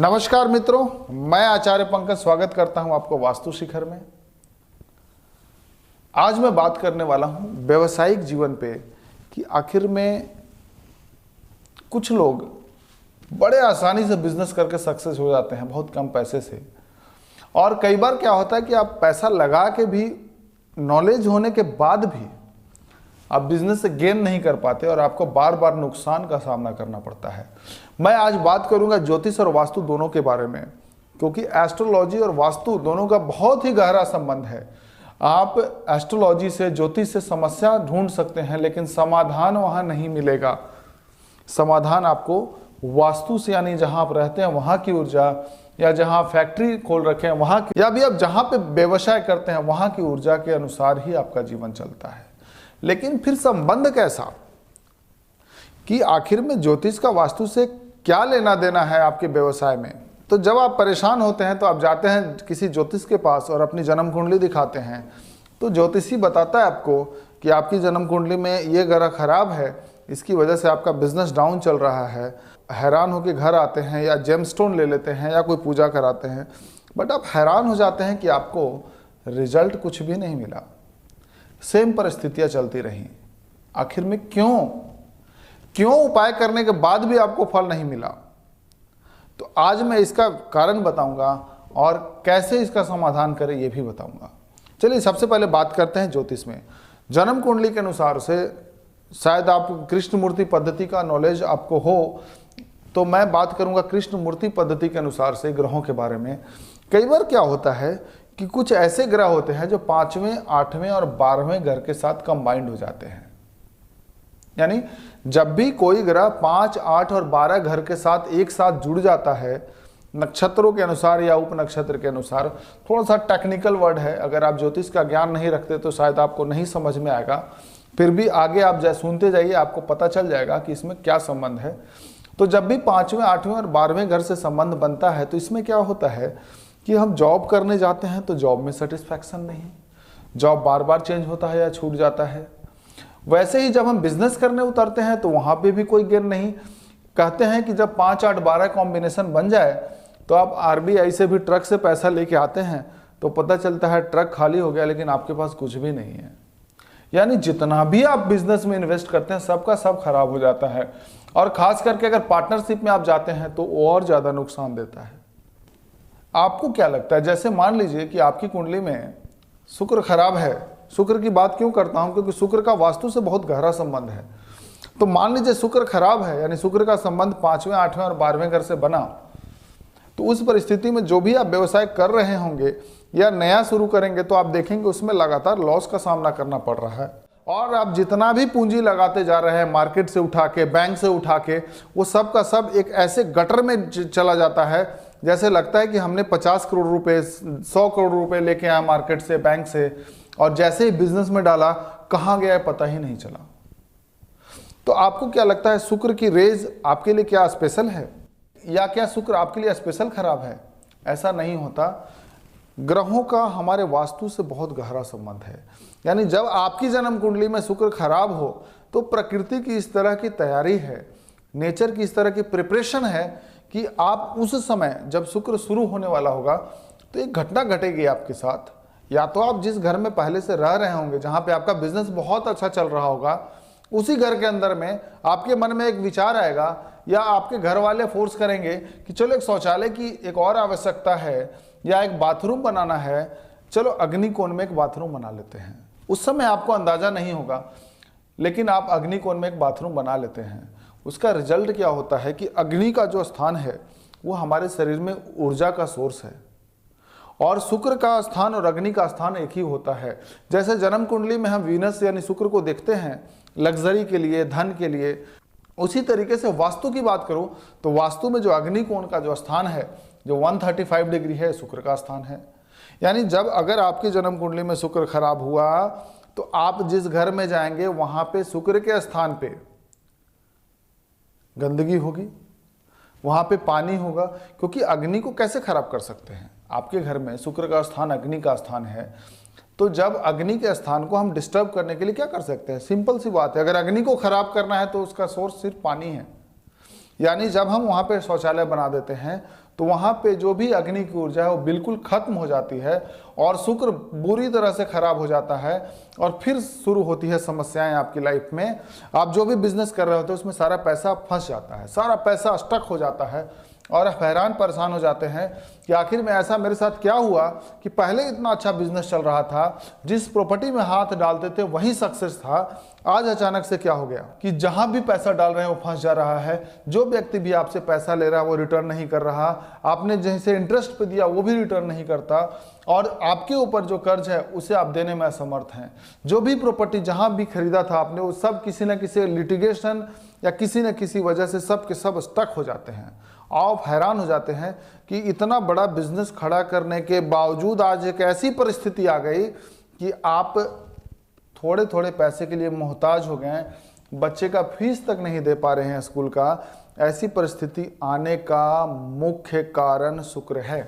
नमस्कार मित्रों, मैं आचार्य पंकज स्वागत करता हूं आपको वास्तु शिखर में। आज मैं बात करने वाला हूं व्यवसायिक जीवन पे कि आखिर में कुछ लोग बड़े आसानी से बिजनेस करके सक्सेस हो जाते हैं बहुत कम पैसे से। और कई बार क्या होता है कि आप पैसा लगा के भी, नॉलेज होने के बाद भी आप बिजनेस से गेन नहीं कर पाते और आपको बार बार नुकसान का सामना करना पड़ता है। मैं आज बात करूंगा ज्योतिष और वास्तु दोनों के बारे में, क्योंकि एस्ट्रोलॉजी और वास्तु दोनों का बहुत ही गहरा संबंध है। आप एस्ट्रोलॉजी से, ज्योतिष से समस्या ढूंढ सकते हैं, लेकिन समाधान वहां नहीं मिलेगा। समाधान आपको वास्तु से, यानी जहां आप रहते हैं वहां की ऊर्जा, या जहां फैक्ट्री खोल रखे हैं वहां की, या भी आप जहां पे व्यवसाय करते हैं वहां की ऊर्जा के अनुसार ही आपका जीवन चलता है। लेकिन फिर संबंध कैसा, कि आखिर में ज्योतिष का वास्तु से क्या लेना देना है आपके व्यवसाय में। तो जब आप परेशान होते हैं तो आप जाते हैं किसी ज्योतिष के पास और अपनी जन्म कुंडली दिखाते हैं, तो ज्योतिषी बताता है आपको कि आपकी जन्म कुंडली में ये ग्रह खराब है, इसकी वजह से आपका बिजनेस डाउन चल रहा है। हैरान होकर घर आते हैं या जेमस्टोन ले लेते हैं या कोई पूजा कराते हैं, बट आप हैरान हो जाते हैं कि आपको रिजल्ट कुछ भी नहीं मिला, सेम परिस्थितियां चलती रहीं। आखिर में क्यों उपाय करने के बाद भी आपको फल नहीं मिला। तो आज मैं इसका कारण बताऊंगा और कैसे इसका समाधान करें ये भी बताऊंगा। चलिए सबसे पहले बात करते हैं ज्योतिष में। जन्म कुंडली के अनुसार से, शायद आप कृष्ण मूर्ति पद्धति का नॉलेज आपको हो, तो मैं बात करूंगा कृष्ण मूर्ति पद्धति के अनुसार से ग्रहों के बारे में। कई बार क्या होता है कि कुछ ऐसे ग्रह होते हैं जो 5वें, 8वें और 12वें घर के साथ कंबाइंड हो जाते हैं। यानी जब भी कोई ग्रह 5, 8 और 12 घर के साथ एक साथ जुड़ जाता है, नक्षत्रों के अनुसार या उप नक्षत्र के अनुसार, थोड़ा सा टेक्निकल वर्ड है, अगर आप ज्योतिष का ज्ञान नहीं रखते तो शायद आपको नहीं समझ में आएगा, फिर भी आगे आप सुनते जाइए, आपको पता चल जाएगा कि इसमें क्या संबंध है। तो जब भी 5वें, 8वें और 12वें घर से संबंध बनता है तो इसमें क्या होता है कि हम जॉब करने जाते हैं तो जॉब में सेटिस्फैक्शन नहीं, जॉब बार बार चेंज होता है या छूट जाता है। वैसे ही जब हम बिजनेस करने उतरते हैं तो वहां पे भी कोई गेन नहीं। कहते हैं कि जब 5, 8, 12 कॉम्बिनेशन बन जाए तो आप आरबीआई से भी ट्रक से पैसा लेके आते हैं तो पता चलता है ट्रक खाली हो गया, लेकिन आपके पास कुछ भी नहीं है। यानी जितना भी आप बिजनेस में इन्वेस्ट करते हैं सबका सब खराब हो जाता है। और खास करके अगर पार्टनरशिप में आप जाते हैं तो और ज्यादा नुकसान देता है। आपको क्या लगता है, जैसे मान लीजिए कि आपकी कुंडली में शुक्र खराब है। शुक्र की बात क्यों करता हूं, क्योंकि शुक्र का वास्तु से बहुत गहरा संबंध है। तो मान लीजिए शुक्र खराब है, यानी शुक्र का संबंध 5वें, 8वें और 12वें घर से बना, तो उस परिस्थिति में जो भी आप व्यवसाय कर रहे होंगे या नया शुरू करेंगे तो आप देखेंगे उसमें लगातार लॉस का सामना करना पड़ रहा है। और आप जितना भी पूंजी लगाते जा रहे हैं, मार्केट से उठा के, बैंक से उठा के, वो सब का सब एक ऐसे गटर में चला जाता है जैसे लगता है कि हमने 50 करोड़ रुपए, 100 करोड़ रुपए लेके आए मार्केट से, बैंक से, और जैसे ही बिजनेस में डाला कहाँ गया है पता ही नहीं चला। तो आपको क्या लगता है, शुक्र की रेज आपके लिए क्या स्पेशल है, या क्या शुक्र आपके लिए स्पेशल खराब है? ऐसा नहीं होता। ग्रहों का हमारे वास्तु से बहुत गहरा संबंध है। यानी जब आपकी जन्म कुंडली में शुक्र खराब हो तो प्रकृति की इस तरह की तैयारी है, नेचर की इस तरह की प्रिपरेशन है कि आप उस समय जब शुक्र शुरू होने वाला होगा तो एक घटना घटेगी आपके साथ। या तो आप जिस घर में पहले से रह रहे होंगे, जहां पे आपका बिजनेस बहुत अच्छा चल रहा होगा, उसी घर के अंदर में आपके मन में एक विचार आएगा, या आपके घर वाले फोर्स करेंगे कि चलो एक शौचालय की एक और आवश्यकता है, या एक बाथरूम बनाना है, चलो अग्निकोण में एक बाथरूम बना लेते हैं। उस समय आपको अंदाजा नहीं होगा, लेकिन आप अग्निकोण में एक बाथरूम बना लेते हैं। उसका रिजल्ट क्या होता है कि अग्नि का जो स्थान है वो हमारे शरीर में ऊर्जा का सोर्स है, और शुक्र का स्थान और अग्नि का स्थान एक ही होता है। जैसे जन्म कुंडली में हम वीनस यानी शुक्र को देखते हैं लग्जरी के लिए, धन के लिए, उसी तरीके से वास्तु की बात करूं तो वास्तु में जो अग्निकोण का जो स्थान है, जो 135 डिग्री है, शुक्र का स्थान है। यानी जब अगर आपकी जन्म कुंडली में शुक्र खराब हुआ तो आप जिस घर में जाएंगे वहां पे शुक्र के स्थान पे गंदगी होगी, वहां पे पानी होगा, क्योंकि अग्नि को कैसे खराब कर सकते हैं। आपके घर में शुक्र का स्थान अग्नि का स्थान है, तो जब अग्नि के स्थान को हम डिस्टर्ब करने के लिए क्या कर सकते हैं, सिंपल सी बात है, अगर अग्नि को खराब करना है तो उसका सोर्स सिर्फ पानी है। यानी जब हम वहां पे शौचालय बना देते हैं तो वहाँ पे जो भी अग्नि की ऊर्जा है वो बिल्कुल खत्म हो जाती है और शुक्र बुरी तरह से खराब हो जाता है और फिर शुरू होती है समस्याएं आपकी लाइफ में। आप जो भी बिजनेस कर रहे होते हैं उसमें सारा पैसा फंस जाता है, सारा पैसा स्टक हो जाता है और हैरान परेशान हो जाते हैं कि आखिर में ऐसा मेरे साथ क्या हुआ कि पहले इतना अच्छा बिजनेस चल रहा था, जिस प्रॉपर्टी में हाथ डालते थे वही सक्सेस था, आज अचानक से क्या हो गया कि जहां भी पैसा डाल रहे हैं वो फंस जा रहा है। जो व्यक्ति भी आपसे पैसा ले रहा है वो रिटर्न नहीं कर रहा, आपने जैसे इंटरेस्ट पे दिया वो भी रिटर्न नहीं करता और आपके ऊपर जो कर्ज है उसे आप देने में असमर्थ हैं। जो भी प्रॉपर्टी जहां भी खरीदा था आपने वो सब किसी न किसी लिटिगेशन या किसी न किसी वजह से सब के सब स्टक हो जाते हैं। आप हैरान हो जाते हैं कि इतना बड़ा बिजनेस खड़ा करने के बावजूद आज एक ऐसी परिस्थिति आ गई कि आप थोड़े थोड़े पैसे के लिए मोहताज हो गए, बच्चे का फीस तक नहीं दे पा रहे हैं स्कूल का। ऐसी परिस्थिति आने का मुख्य कारण शुक्र है,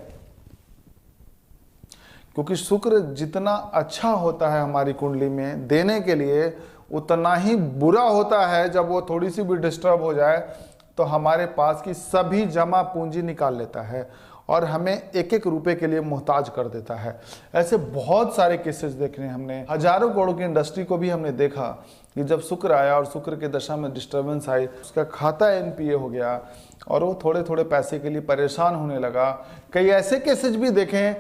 क्योंकि शुक्र जितना अच्छा होता है हमारी कुंडली में देने के लिए, उतना ही बुरा होता है जब वो थोड़ी सी भी डिस्टर्ब हो जाए तो हमारे पास की सभी जमा पूंजी निकाल लेता है और हमें एक एक रुपए के लिए मोहताज कर देता है। ऐसे बहुत सारे केसेस देखने हमने, हजारों करोड़ों की इंडस्ट्री को भी हमने देखा कि जब शुक्र आया और शुक्र की दशा में डिस्टर्बेंस आई, उसका खाता एनपीए हो गया और वो थोड़े थोड़े पैसे के लिए परेशान होने लगा। कई ऐसे केसेस भी देखे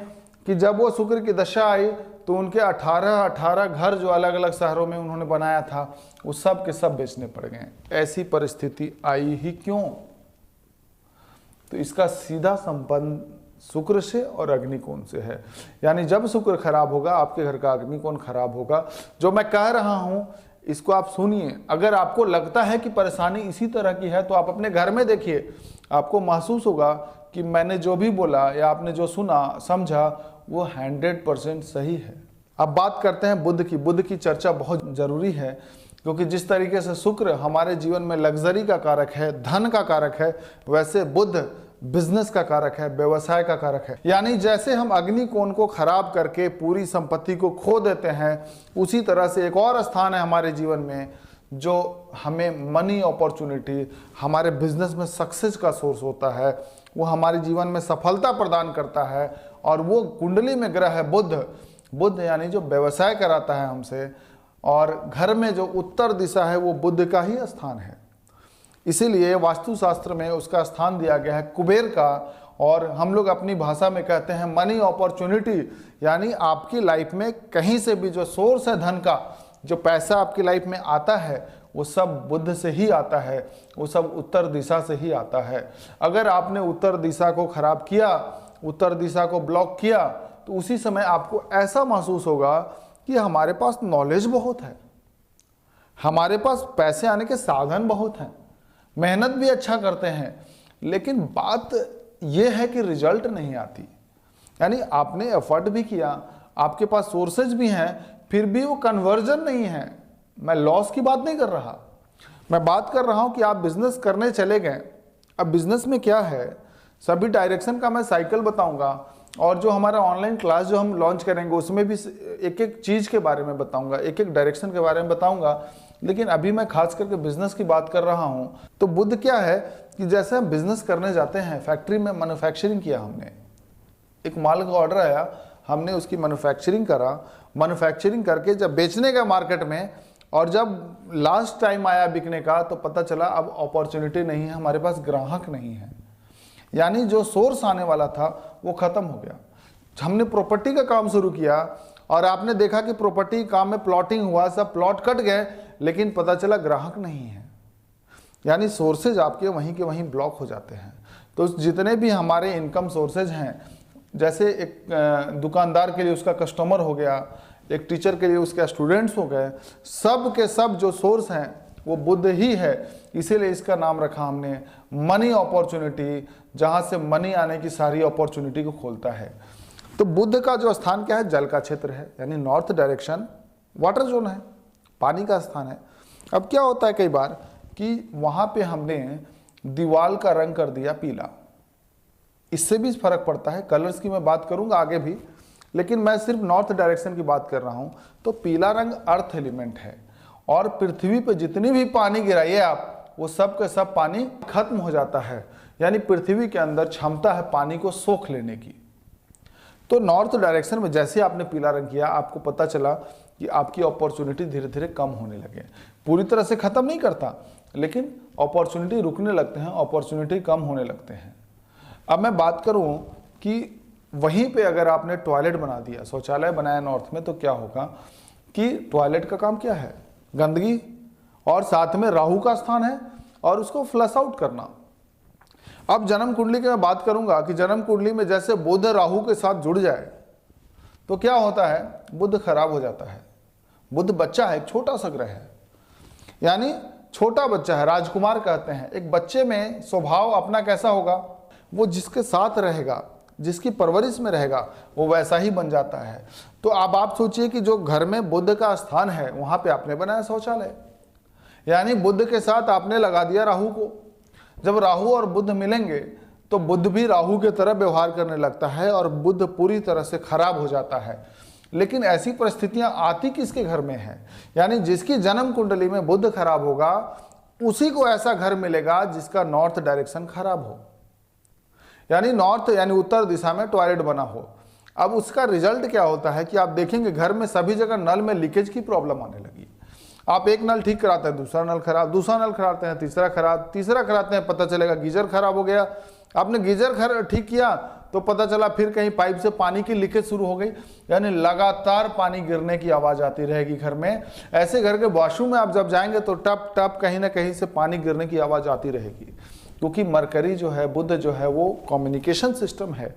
कि जब वो शुक्र की दशा आई तो उनके 18 घर जो अलग अलग शहरों में उन्होंने बनाया था वो सब के सब बेचने पड़ गए। ऐसी परिस्थिति आई ही क्यों? तो इसका सीधा संबंध शुक्र से और अग्निकोण से है। यानी जब शुक्र खराब होगा आपके घर का अग्निकोण खराब होगा। जो मैं कह रहा हूं इसको आप सुनिए। अगर आपको लगता है कि परेशानी इसी तरह की है तो आप अपने घर में देखिए, आपको महसूस होगा कि मैंने जो भी बोला या आपने जो सुना समझा वो 100% सही है। अब बात करते हैं बुध की। बुध की चर्चा बहुत जरूरी है क्योंकि जिस तरीके से शुक्र हमारे जीवन में लग्जरी का कारक है, धन का कारक है, वैसे बुध बिजनेस का कारक है, व्यवसाय का कारक है। यानी जैसे हम अग्निकोण को खराब करके पूरी संपत्ति को खो देते हैं, उसी तरह से एक और स्थान है हमारे जीवन में जो हमें मनी अपॉर्चुनिटी, हमारे बिजनेस में सक्सेस का सोर्स होता है, वो हमारे जीवन में सफलता प्रदान करता है और वो कुंडली में ग्रह है बुध। बुध यानी जो व्यवसाय कराता है हमसे, और घर में जो उत्तर दिशा है वो बुध का ही स्थान है। इसीलिए वास्तुशास्त्र में उसका स्थान दिया गया है कुबेर का, और हम लोग अपनी भाषा में कहते हैं मनी अपॉर्चुनिटी। यानी आपकी लाइफ में कहीं से भी जो सोर्स है धन का, जो पैसा आपकी लाइफ में आता है वो सब बुध से ही आता है, वो सब उत्तर दिशा से ही आता है। अगर आपने उत्तर दिशा को खराब किया, उत्तर दिशा को ब्लॉक किया, तो उसी समय आपको ऐसा महसूस होगा कि हमारे पास नॉलेज बहुत है, हमारे पास पैसे आने के साधन बहुत हैं, मेहनत भी अच्छा करते हैं, लेकिन बात यह है कि रिजल्ट नहीं आती। यानी आपने एफर्ट भी किया, आपके पास सोर्सेज भी हैं, फिर भी वो कन्वर्जन नहीं है। मैं लॉस की बात नहीं कर रहा, मैं बात कर रहा हूं कि आप बिजनेस करने चले गए। अब बिजनेस में क्या है, सभी डायरेक्शन का मैं साइकिल बताऊंगा, और जो हमारा ऑनलाइन क्लास जो हम लॉन्च करेंगे उसमें भी एक एक चीज़ के बारे में बताऊंगा, एक एक डायरेक्शन के बारे में बताऊंगा। लेकिन अभी मैं खास करके बिजनेस की बात कर रहा हूं। तो बुध क्या है कि जैसे हम बिजनेस करने जाते हैं, फैक्ट्री में मैन्युफैक्चरिंग किया, हमने एक माल का ऑर्डर आया, हमने उसकी मैन्युफैक्चरिंग करा, मैन्युफैक्चरिंग करके जब बेचने का मार्केट में, और जब लास्ट टाइम आया बिकने का तो पता चला अब अपॉर्चुनिटी नहीं है, हमारे पास ग्राहक नहीं है। यानी जो सोर्स आने वाला था वो खत्म हो गया। हमने प्रॉपर्टी का काम शुरू किया और आपने देखा कि प्रॉपर्टी काम में प्लॉटिंग हुआ, सब प्लॉट कट गए, लेकिन पता चला ग्राहक नहीं है। यानी सोर्सेज आपके वहीं के वहीं ब्लॉक हो जाते हैं। तो जितने भी हमारे इनकम सोर्सेज हैं, जैसे एक दुकानदार के लिए उसका कस्टमर हो गया, एक टीचर के लिए उसके स्टूडेंट्स हो गए, सब के सब जो सोर्स हैं वो बुध ही है। इसीलिए इसका नाम रखा हमने मनी अपॉर्चुनिटी, जहां से मनी आने की सारी अपॉर्चुनिटी को खोलता है। तो बुध का जो स्थान क्या है, जल का क्षेत्र है, यानी नॉर्थ डायरेक्शन वाटर जोन है, पानी का स्थान है। अब क्या होता है कई बार कि वहां पे हमने दीवार का रंग कर दिया पीला, इससे भी फर्क पड़ता है। कलर्स की मैं बात करूंगा आगे भी, लेकिन मैं सिर्फ नॉर्थ डायरेक्शन की बात कर रहा हूं। तो पीला रंग अर्थ एलिमेंट है, और पृथ्वी पे जितनी भी पानी गिराइए आप, वो सब का सब पानी खत्म हो जाता है, यानी पृथ्वी के अंदर क्षमता है पानी को सोख लेने की। तो नॉर्थ डायरेक्शन में जैसे आपने पीला रंग किया, आपको पता चला कि आपकी अपॉर्चुनिटी धीरे धीरे कम होने लगे। पूरी तरह से खत्म नहीं करता, लेकिन अपॉर्चुनिटी रुकने लगते हैं, अपॉर्चुनिटी कम होने लगते हैं। अब मैं बात करूं कि वहीं पे अगर आपने टॉयलेट बना दिया, शौचालय बनाया नॉर्थ में, तो क्या होगा कि टॉयलेट का काम क्या है? गंदगी, और साथ में राहु का स्थान है और उसको फ्लश आउट करना। अब जन्म कुंडली की मैं बात करूंगा कि जन्म कुंडली में जैसे बुध राहु के साथ जुड़ जाए तो क्या होता है? बुध खराब हो जाता है। बुध बच्चा है, एक छोटा सा ग्रह है, यानी छोटा बच्चा है, राजकुमार कहते हैं। एक बच्चे में स्वभाव अपना कैसा होगा, वो जिसके साथ रहेगा, जिसकी परवरिश में रहेगा, वो वैसा ही बन जाता है। तो अब आप सोचिए कि जो घर में बुध का स्थान है वहां पे आपने बनाया शौचालय, यानी बुध के साथ आपने लगा दिया राहु को। जब राहु और बुध मिलेंगे तो बुध भी राहु के तरह व्यवहार करने लगता है और बुध पूरी तरह से खराब हो जाता है। लेकिन ऐसी परिस्थितियां आती किसके घर में है? यानी जिसकी जन्म कुंडली में बुध खराब होगा उसी को ऐसा घर मिलेगा जिसका नॉर्थ डायरेक्शन खराब हो, यानी नॉर्थ यानी उत्तर दिशा में टॉयलेट बना हो। अब उसका रिजल्ट क्या होता है कि आप देखेंगे घर में सभी जगह नल में लीकेज की प्रॉब्लम आने लगी। आप एक नल ठीक कराते हैं, दूसरा नल खराब, दूसरा नल कराते हैं, तीसरा खराब, तीसरा कराते हैं, पता चलेगा गीजर खराब हो गया। आपने गीजर ठीक किया तो पता चला फिर कहीं पाइप से पानी की लीकेज शुरू हो गई, यानी लगातार पानी गिरने की आवाज आती रहेगी घर में। ऐसे घर के वॉशरूम में आप जब जाएंगे तो टप टप कहीं ना कहीं से पानी गिरने की आवाज आती रहेगी, क्योंकि मरकरी जो है, बुध जो है, वो कम्युनिकेशन सिस्टम है।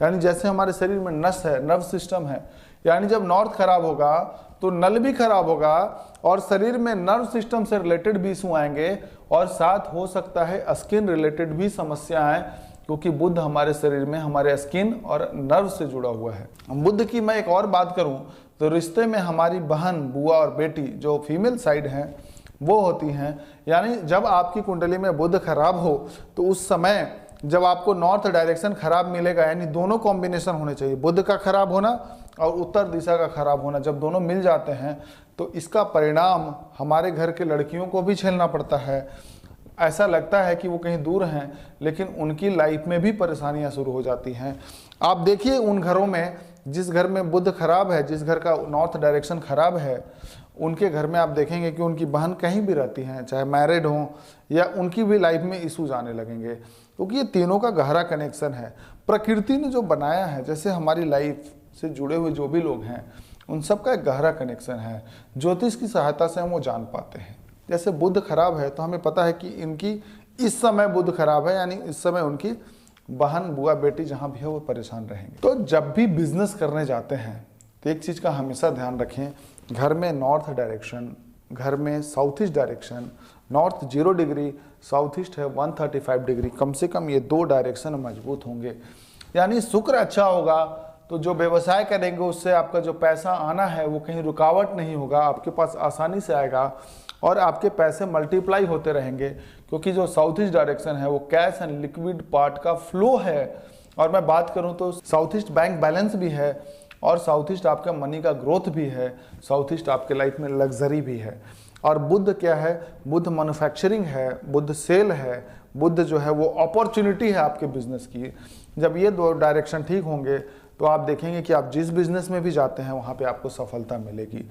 यानी जैसे हमारे शरीर में नस है, नर्व सिस्टम है, यानी जब नॉर्थ खराब होगा तो नल भी खराब होगा और शरीर में नर्व सिस्टम से रिलेटेड भी इशू आएंगे और साथ हो सकता है स्किन रिलेटेड भी समस्या आए, क्योंकि बुध हमारे शरीर में हमारे स्किन और नर्व से जुड़ा हुआ है। बुध की मैं एक और बात करूं तो रिश्ते में हमारी बहन, बुआ और बेटी जो फीमेल साइड हैं वो होती हैं। यानी जब आपकी कुंडली में बुध खराब हो तो उस समय जब आपको नॉर्थ डायरेक्शन खराब मिलेगा, यानी दोनों कॉम्बिनेशन होने चाहिए, बुध का खराब होना और उत्तर दिशा का खराब होना, जब दोनों मिल जाते हैं तो इसका परिणाम हमारे घर के लड़कियों को भी झेलना पड़ता है। ऐसा लगता है कि वो कहीं दूर हैं, लेकिन उनकी लाइफ में भी परेशानियां शुरू हो जाती हैं। आप देखिए उन घरों में जिस घर में बुध खराब है, जिस घर का नॉर्थ डायरेक्शन खराब है, उनके घर में आप देखेंगे कि उनकी बहन कहीं भी रहती हैं, चाहे मैरिड हों, या उनकी भी लाइफ में इश्यूज आने लगेंगे, क्योंकि ये तीनों का गहरा कनेक्शन है। प्रकृति ने जो बनाया है, जैसे हमारी लाइफ से जुड़े हुए जो भी लोग हैं उन सब का एक गहरा कनेक्शन है। ज्योतिष की सहायता से हम वो जान पाते हैं। जैसे बुध खराब है तो हमें पता है कि इनकी इस समय बुध खराब है, यानी इस समय उनकी बहन, बुआ, बेटी जहाँ भी है वो परेशान रहेंगे। तो जब भी बिजनेस करने जाते हैं तो एक चीज़ का हमेशा ध्यान रखें, घर में नॉर्थ डायरेक्शन, घर में south east direction, north 0 degree, south east है 135 डिग्री, कम से कम ये 2 डायरेक्शन मजबूत होंगे। यानी शुक्र अच्छा होगा तो जो व्यवसाय करेंगे उससे आपका जो पैसा आना है वो कहीं रुकावट नहीं होगा, आपके पास आसानी से आएगा और आपके पैसे मल्टीप्लाई होते रहेंगे, क्योंकि जो साउथ ईस्ट डायरेक्शन है वो कैश एंड लिक्विड पार्ट का फ्लो है। और मैं बात करूं तो साउथ ईस्ट बैंक बैलेंस भी है और साउथ ईस्ट आपका मनी का ग्रोथ भी है, साउथ ईस्ट आपके लाइफ में लग्जरी भी है। और बुध क्या है? बुध मैन्युफैक्चरिंग है, बुध सेल है, बुध जो है वो अपॉर्चुनिटी है आपके बिजनेस की। जब ये 2 डायरेक्शन ठीक होंगे तो आप देखेंगे कि आप जिस बिजनेस में भी जाते हैं वहाँ पे आपको सफलता मिलेगी।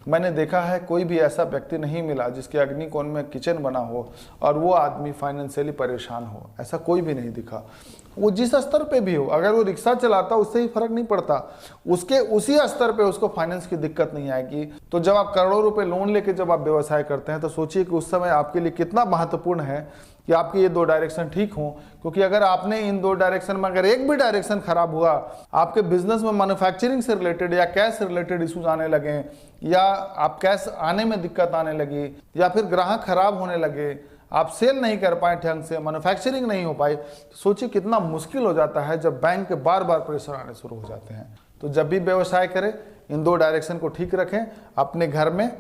मैंने देखा है कोई भी ऐसा व्यक्ति नहीं मिला जिसके अग्निकोण में किचन बना हो और वो आदमी फाइनेंशियली परेशान हो, ऐसा कोई भी नहीं दिखा। वो जिस स्तर पे भी हो, अगर वो रिक्शा चलाता उससे ही फर्क नहीं पड़ता, उसके उसी स्तर पे उसको फाइनेंस की दिक्कत नहीं आएगी। तो जब आप करोड़ों रुपए लोन लेके जब आप व्यवसाय करते हैं तो सोचिए कि उस समय आपके लिए कितना महत्वपूर्ण है कि आपके ये 2 डायरेक्शन ठीक हों, क्योंकि अगर आपने इन 2 डायरेक्शन में अगर एक भी डायरेक्शन खराब हुआ, आपके बिजनेस में मैन्युफैक्चरिंग से रिलेटेड या कैश से रिलेटेड इशूज आने लगे, या आप कैश आने में दिक्कत आने लगी, या फिर ग्राहक खराब होने लगे, आप सेल नहीं कर पाए ढंग से, मैन्युफैक्चरिंग नहीं हो पाई, तो सोचिए कितना मुश्किल हो जाता है जब बैंक के बार बार प्रेशर आने शुरू हो जाते हैं। तो जब भी व्यवसाय करें इन 2 डायरेक्शन को ठीक रखें, अपने घर में,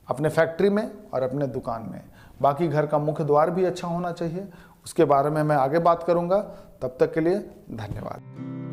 अपने फैक्ट्री में और अपने दुकान में। बाकी घर का मुख्य द्वार भी अच्छा होना चाहिए, उसके बारे में मैं आगे बात करूंगा। तब तक के लिए धन्यवाद।